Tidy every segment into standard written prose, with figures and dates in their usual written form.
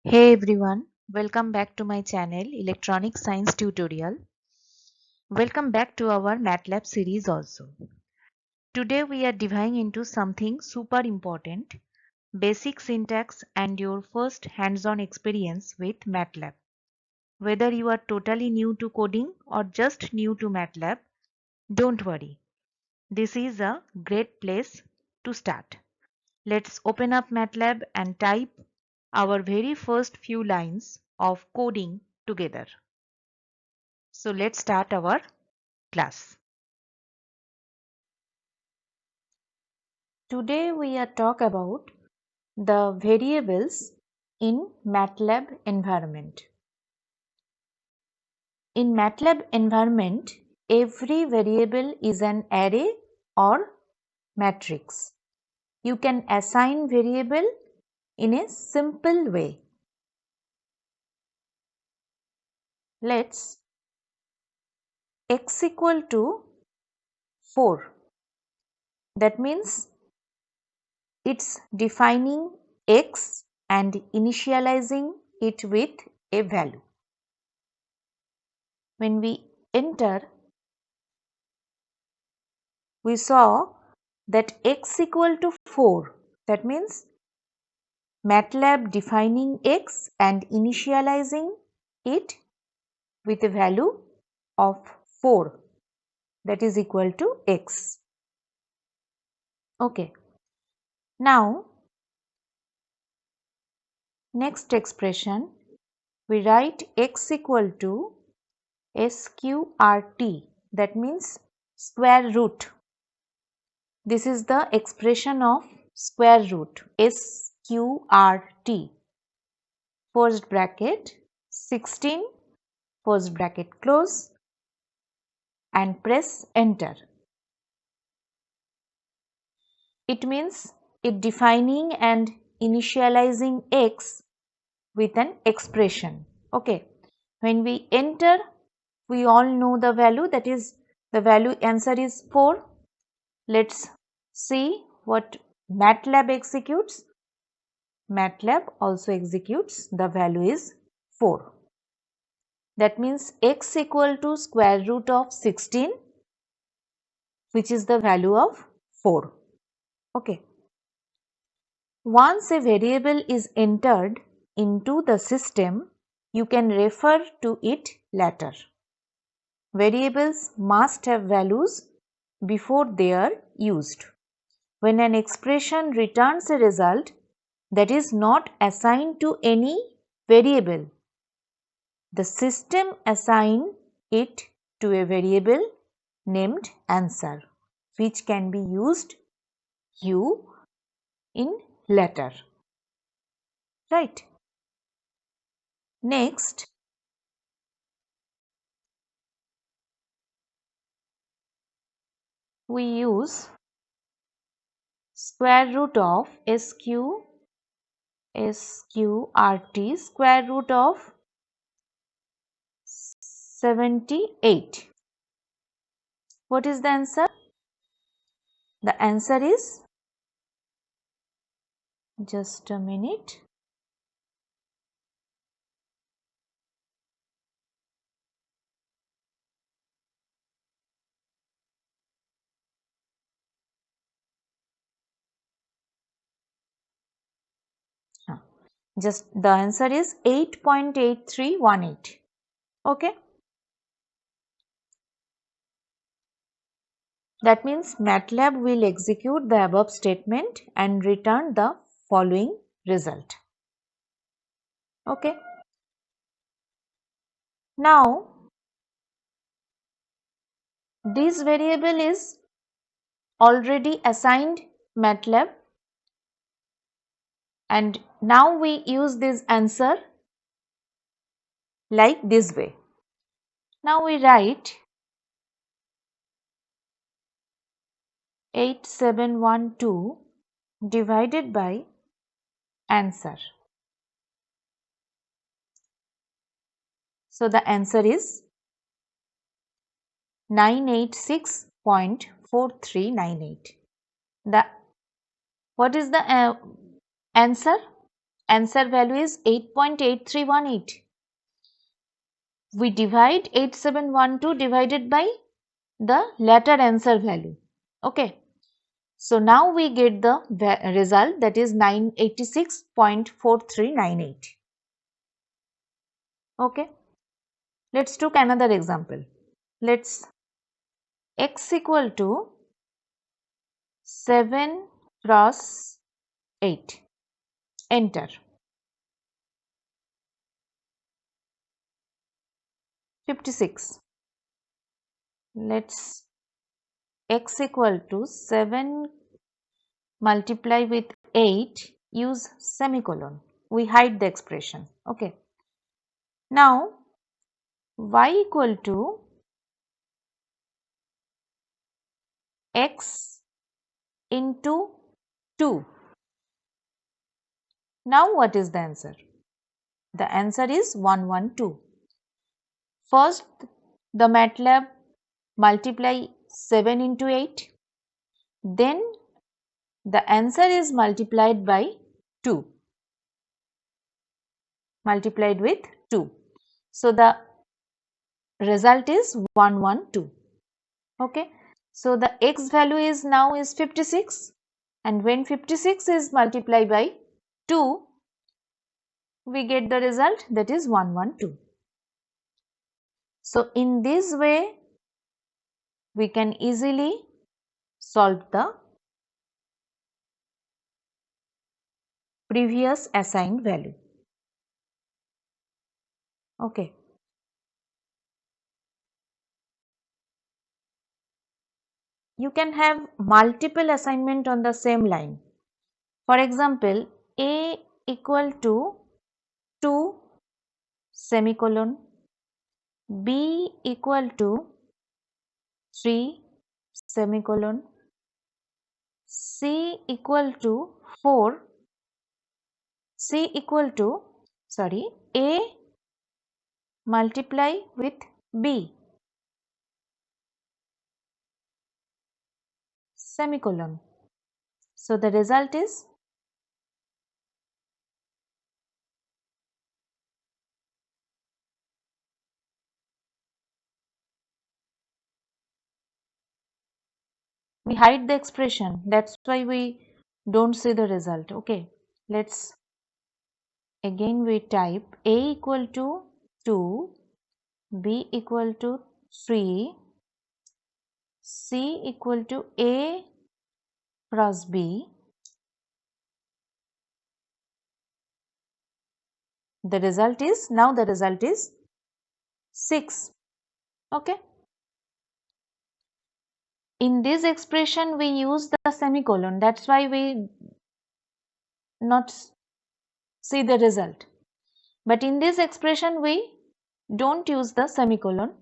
Hey everyone, welcome back to my channel Electronic Science Tutorial. Welcome back to our MATLAB series also. Today we are diving into something super important, basic syntax and your first hands-on experience with MATLAB. Whether you are totally new to coding or just new to MATLAB, don't worry. This is a great place to start. Let's open up MATLAB and type our very first few lines of coding together. So let's start our class. Today we are talk about the variables in MATLAB environment. In MATLAB environment, every variable is an array or matrix. You can assign variable in a simple way. Let's x equal to 4. That means it's defining x and initializing it with a value. When we enter, we saw that x equal to 4. That means MATLAB defining x and initializing it with a value of 4, that is equal to x. Okay. Now, next expression, we write x equal to sqrt, that means square root. This is the expression of square root, sqrt. First bracket 16, first bracket close, and press enter. It means it defining and initializing x with an expression. Okay. When we enter, we all know the value, that is the value answer is 4. Let's see what MATLAB executes. MATLAB also executes, the value is 4. That means x equal to square root of 16, which is the value of 4. Okay. Once a variable is entered into the system, you can refer to it later. Variables must have values before they are used. When an expression returns a result that is not assigned to any variable, the system assigns it to a variable named answer, which can be used in later. Right. Next, we use square root of sqrt, square root of 78. What is the answer? The answer is, just a minute. Just the answer is 8.8318. Okay. That means MATLAB will execute the above statement and return the following result. Okay. Now, this variable is already assigned MATLAB, and now we use this answer like this way. Now we write 8712 divided by answer. So the answer is 986.4398. What is the answer? Answer value is 8.8318. We divide 8712 divided by the latter answer value. Okay. So now we get the result, that is 986.4398. Okay. Let's take another example. Let's x equal to 7 cross 8. Enter. 56. Let's x equal to 7 multiply with 8, use semicolon. We hide the expression. Okay. Now y equal to x into 2. Now what is the answer? The answer is 112. First, the MATLAB multiply 7 into 8. Then the answer is multiplied by 2. Multiplied with 2. So the result is 112. Okay. So the x value is now is 56, and when 56 is multiplied by 2, we get the result, that is 112. So in this way we can easily solve the previous assigned value. Okay. You can have multiple assignment on the same line. For example, a equal to 2 semicolon, b equal to 3 semicolon, c equal to 4, c equal to a multiply with b semicolon. So the result is we hide the expression, that's why we don't see the result. Okay, let's again we type a equal to 2, b equal to 3, c equal to a cross b. The result is, now the result is 6. Okay. In this expression we use the semicolon, that's why we not see the result. But in this expression we don't use the semicolon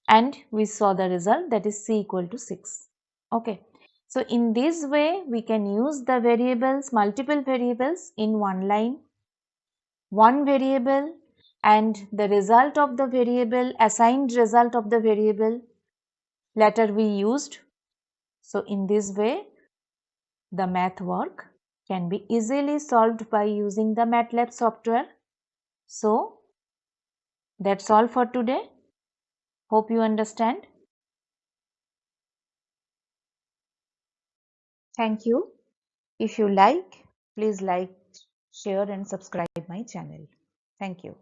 and we saw the result, that is c equal to 6. Okay. So in this way we can use the variables, multiple variables in one line, one variable, and the result of the variable, assigned result of the variable, later we used. So in this way the math work can be easily solved by using the MATLAB software. So that's all for today. Hope you understand. Thank you. If you like, please like, share and subscribe my channel. Thank you.